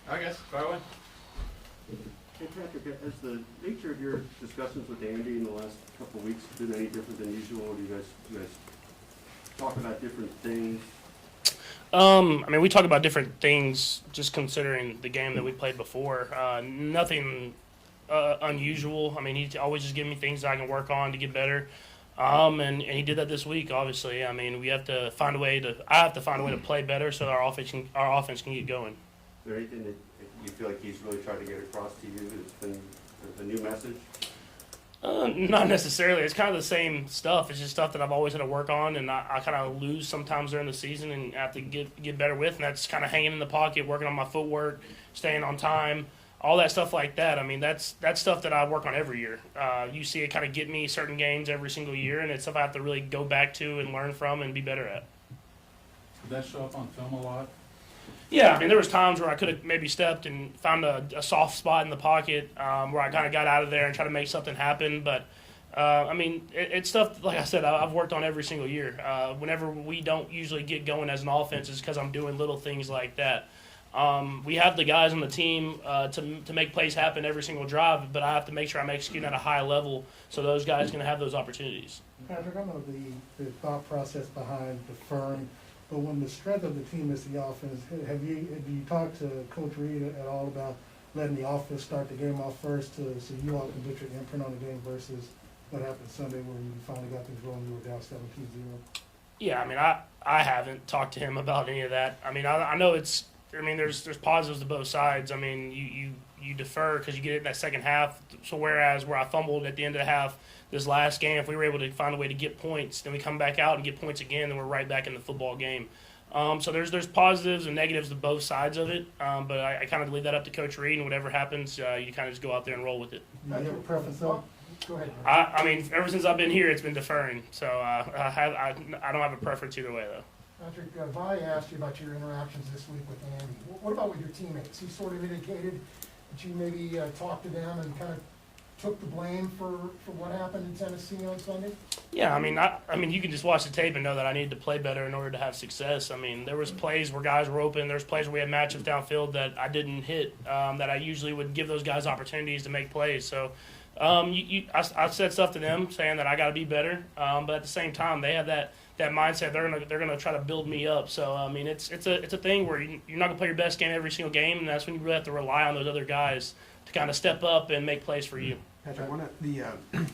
I guess, by the way. Hey Patrick, has the nature of your discussions with Andy in the last couple of weeks been any different than usual? Do you guys talk about different things? I mean, we talk about different things just considering the game that we played before. Nothing unusual. I mean, he's always just giving me things that I can work on to get better. And he did that this week, obviously. I mean, we have to find a way to. I have to find a way to play better so that our offense can get going. Is there anything that you feel like he's really tried to get across to you that's been a new message? Not necessarily. It's kind of the same stuff. It's just stuff that I've always had to work on, and I kind of lose sometimes during the season and have to get better with. And that's kind of hanging in the pocket, working on my footwork, staying on time, all that stuff like that. I mean, that's stuff that I work on every year. You see it kind of get me certain games every single year, and it's stuff I have to really go back to and learn from and be better at. Did that show up on film a lot? Yeah, I mean, there was times where I could have maybe stepped and found a soft spot in the pocket where I kind of got out of there and tried to make something happen. But, I mean, it's stuff, like I said, I've worked on every single year. Whenever we don't usually get going as an offense, it's because I'm doing little things like that. We have the guys on the team to make plays happen every single drive, but I have to make sure I'm executing at a high level so those guys can have those opportunities. Patrick, I know the thought process behind deferring, but when the strength of the team is the offense, have you talked to Coach Reed at all about letting the offense start the game off first so you all can put your imprint on the game versus what happened Sunday where you finally got things rolling, you were down 17-0? Yeah, I mean, I haven't talked to him about any of that. I mean, I know it's. I mean, there's positives to both sides. I mean, you defer because you get it in that second half. So whereas where I fumbled at the end of the half this last game, if we were able to find a way to get points, then we come back out and get points again, then we're right back in the football game. So there's positives and negatives to both sides of it. But I kind of leave that up to Coach Reed, and whatever happens, you kind of just go out there and roll with it. Do you have a preference though? Go ahead. I mean, ever since I've been here, it's been deferring. So I don't have a preference either way, though. Patrick, Vi asked you about your interactions this week with Andy. What about with your teammates? He sort of indicated that you maybe talked to them and kind of took the blame for what happened in Tennessee on Sunday? Yeah, I mean, you can just watch the tape and know that I needed to play better in order to have success. I mean, there was plays where guys were open. There's plays where we had matchups downfield that I didn't hit. That I usually would give those guys opportunities to make plays. So, I said stuff to them saying that I got to be better. But at the same time, they have that mindset. They're gonna try to build me up. So I mean, it's a thing where you're not gonna play your best game every single game, and that's when you really have to rely on those other guys to kind of step up and make plays for you. Patrick, one of the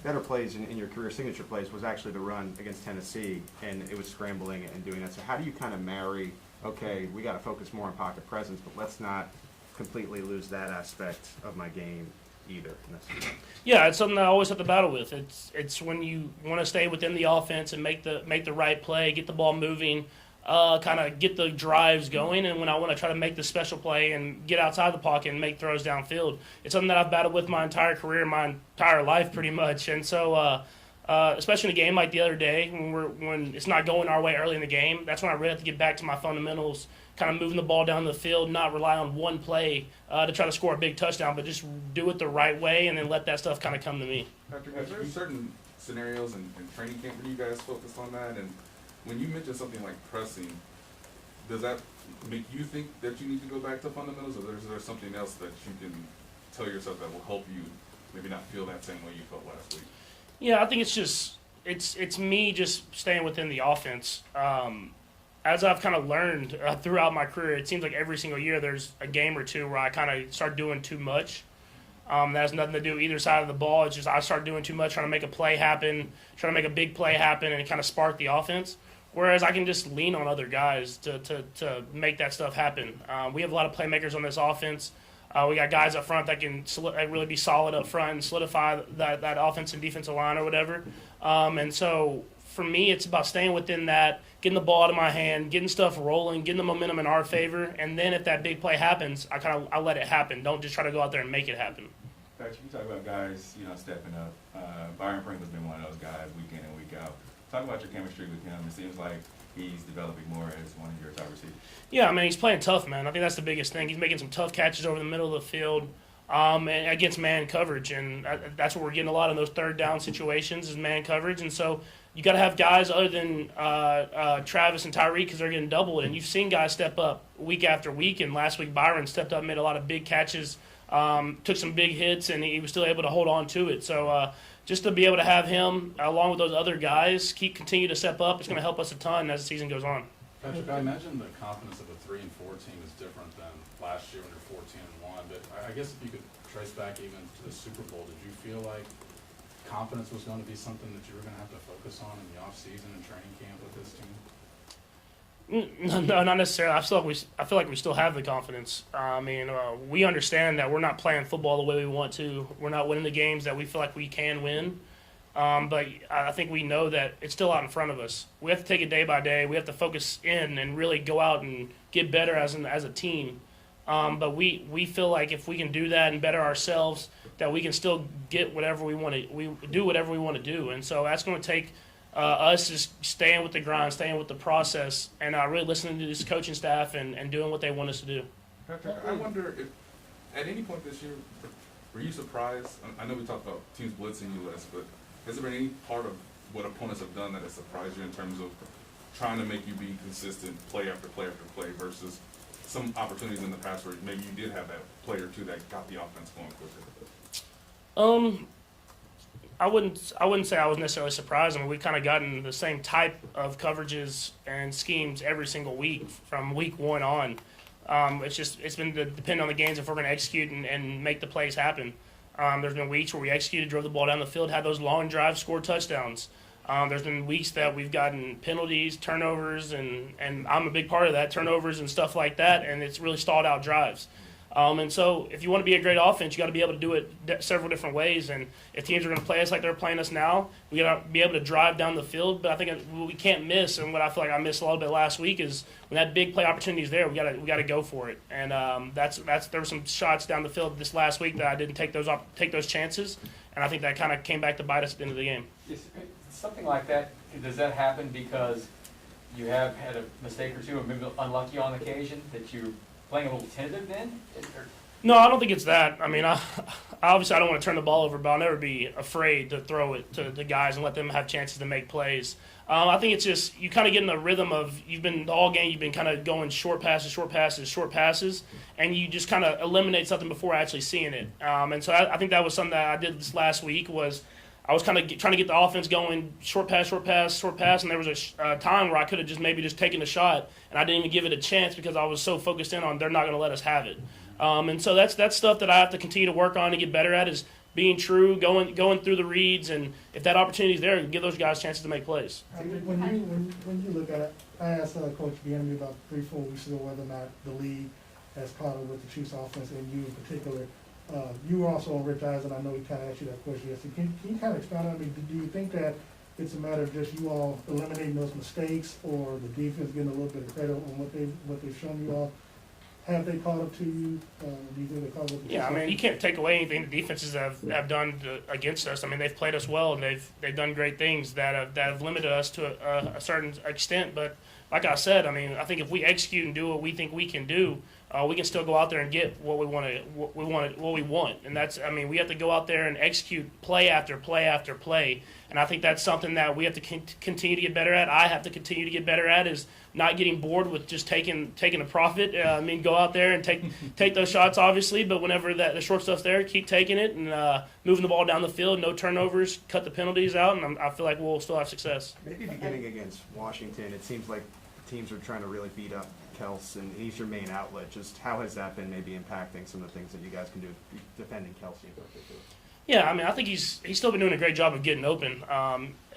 better plays in your career, signature plays, was actually the run against Tennessee, and it was scrambling and doing that. So how do you kind of marry, okay, we got to focus more on pocket presence, but let's not completely lose that aspect of my game either? Yeah, it's something I always have to battle with. It's when you want to stay within the offense and make the right play, get the ball moving, kind of get the drives going, and when I want to try to make the special play and get outside the pocket and make throws downfield, it's something that I've battled with my entire career, my entire life pretty much. And so, especially in a game like the other day when it's not going our way early in the game, that's when I really have to get back to my fundamentals, kind of moving the ball down the field, not rely on one play to try to score a big touchdown, but just do it the right way and then let that stuff kind of come to me. Patrick, are there certain scenarios in training camp where you guys focus on that? And when you mention something like pressing, does that make you think that you need to go back to fundamentals, or is there something else that you can tell yourself that will help you maybe not feel that same way you felt last week? Yeah, I think it's just it's me just staying within the offense. As I've kind of learned throughout my career, it seems like every single year there's a game or two where I kind of start doing too much. That has nothing to do with either side of the ball. It's just I start doing too much, trying to make a play happen, trying to make a big play happen, and kind of spark the offense. Whereas I can just lean on other guys to make that stuff happen. We have a lot of playmakers on this offense. We got guys up front that can really be solid up front and solidify that offense and defensive line or whatever. And so for me, it's about staying within that, getting the ball out of my hand, getting stuff rolling, getting the momentum in our favor, and then if that big play happens, I let it happen. Don't just try to go out there and make it happen. Patrick, you talk about guys, stepping up. Byron Pringle's been one of those guys week in and week out. Talk about your chemistry with him. It seems like he's developing more as one of your top receivers. Yeah, I mean, he's playing tough, man. I think that's the biggest thing. He's making some tough catches over the middle of the field and against man coverage, and that's what we're getting a lot in those third down situations is man coverage. And so you got to have guys other than Travis and Tyreek because they're getting doubled. And you've seen guys step up week after week. And last week, Byron stepped up, made a lot of big catches, took some big hits, and he was still able to hold on to it. So just to be able to have him, along with those other guys, continue to step up, it's going to help us a ton as the season goes on. Patrick, I imagine the confidence of a 3-4 team is different than last year when you're 14-1. But I guess if you could trace back even to the Super Bowl, did you feel like confidence was going to be something that you were going to have to focus on in the offseason and training camp with this team? No, not necessarily. I feel like we still have the confidence. We understand that we're not playing football the way we want to. We're not winning the games that we feel like we can win. But I think we know that it's still out in front of us. We have to take it day by day. We have to focus in and really go out and get better as a team. But we feel like if we can do that and better ourselves, that we can still get whatever we want to. We do whatever we want to do, and so that's going to take us just staying with the grind, staying with the process, and really listening to this coaching staff and doing what they want us to do. Patrick, I wonder if at any point this year, were you surprised? I know we talked about teams blitzing you less, but has there been any part of what opponents have done that has surprised you in terms of trying to make you be consistent play after play after play versus some opportunities in the past where maybe you did have that play or two that got the offense going quicker? I wouldn't say I was necessarily surprised. I mean, we've kind of gotten the same type of coverages and schemes every single week from week one on. It's been depending on the games if we're going to execute and make the plays happen. There's been weeks where we executed, drove the ball down the field, had those long drives, scored touchdowns. There's been weeks that we've gotten penalties, turnovers, and I'm a big part of that, turnovers and stuff like that, and it's really stalled out drives. And so if you want to be a great offense, you got to be able to do it several different ways. And if teams are going to play us like they're playing us now, we got to be able to drive down the field. But I think what we can't miss, and what I feel like I missed a little bit last week, is when that big play opportunity is there, we got to go for it. And there were some shots down the field this last week that I didn't take those chances, and I think that kind of came back to bite us at the end of the game. Something like that, does that happen because you have had a mistake or two, or maybe unlucky on occasion, that you're playing a little tentative then? No, I don't think it's that. I mean, obviously I don't want to turn the ball over, but I'll never be afraid to throw it to the guys and let them have chances to make plays. I think it's just you kind of get in the rhythm of all game you've been kind of going short passes, and you just kind of eliminate something before actually seeing it. And so I think that was something that I did this last week was I was kind of trying to get the offense going, short pass, and there was a time where I could have just taken a shot, and I didn't even give it a chance because I was so focused in on they're not going to let us have it. And so that's stuff that I have to continue to work on and get better at is being true, going through the reads, and if that opportunity is there, give those guys chances to make plays. When you look at it, I asked Coach Bieniemy about 3-4 weeks ago whether or not the league has caught up with the Chiefs offense, and you in particular. You were also on Rich Eisen. I know he kind of asked you that question yesterday. Can you kind of expound on it? Do you think that it's a matter of just you all eliminating those mistakes, or the defense getting a little bit of credit on what they've shown you all? Have they caught up to you? Do you think they caught up? Yeah, I mean, you can't take away anything the defenses have done against us. I mean, they've played us well, and they've done great things that have limited us to a certain extent. But like I said, I mean, I think if we execute and do what we think we can do, we can still go out there and get what we want. And that's, I mean, we have to go out there and execute play after play after play. And I think that's something that we have to continue to get better at. I have to continue to get better at is not getting bored with just taking a profit. I mean, go out there and take those shots, obviously, but whenever the short stuff's there, keep taking it and moving the ball down the field, no turnovers, cut the penalties out, and I feel like we'll still have success. Maybe beginning against Washington, it seems like teams are trying to really beat up Kels, and he's your main outlet. Just how has that been maybe impacting some of the things that you guys can do defending Kelce in particular? Yeah, I mean, I think he's still been doing a great job of getting open.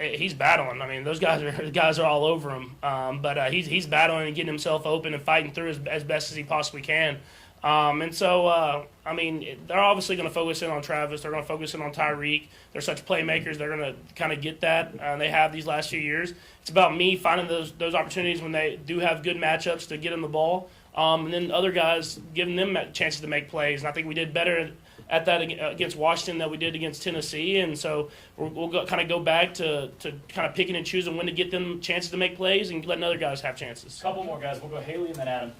He's battling. I mean, those guys are all over him. But he's battling and getting himself open and fighting through as best as he possibly can. And so, I mean, they're obviously going to focus in on Travis. They're going to focus in on Tyreek. They're such playmakers. They're going to kind of get that. They have these last few years. It's about me finding those opportunities when they do have good matchups to get them the ball. And then other guys giving them chances to make plays. And I think we did better at that against Washington than we did against Tennessee. And so we'll go back to kind of picking and choosing when to get them chances to make plays and letting other guys have chances. Couple more guys. We'll go Haley and then Adam.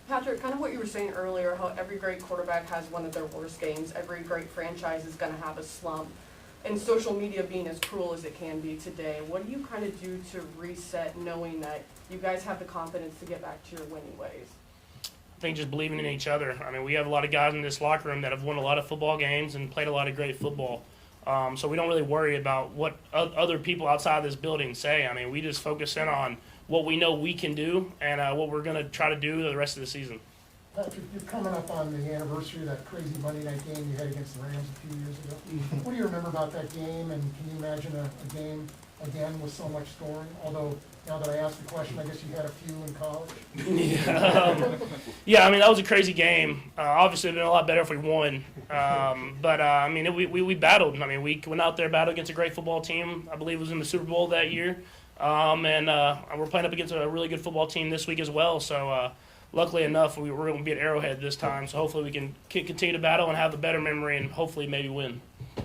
Patrick, kind of what you were saying earlier, how every great quarterback has one of their worst games. Every great franchise is going to have a slump. and social media being as cruel as it can be today, what do you kind of do to reset knowing that you guys have the confidence to get back to your winning ways? I think just believing in each other. I mean, we have a lot of guys in this locker room that have won a lot of football games and played a lot of great football. So we don't really worry about what other people outside this building say. I mean, we just focus in on what we know we can do and what we're going to try to do the rest of the season. Patrick, you're coming up on the anniversary of that crazy Monday night game you had against the Rams a few years ago. What do you remember about that game, and can you imagine a game again with so much scoring? Although, now that I asked the question, I guess you had a few in college. Yeah, I mean, that was a crazy game. Obviously, it would have been a lot better if we won. But I mean, we battled. I mean, we went out there, battled against a great football team. I believe it was in the Super Bowl that year. And we're playing up against a really good football team this week as well. So luckily enough, we're going to be at Arrowhead this time. So hopefully we can continue to battle and have a better memory and hopefully maybe win.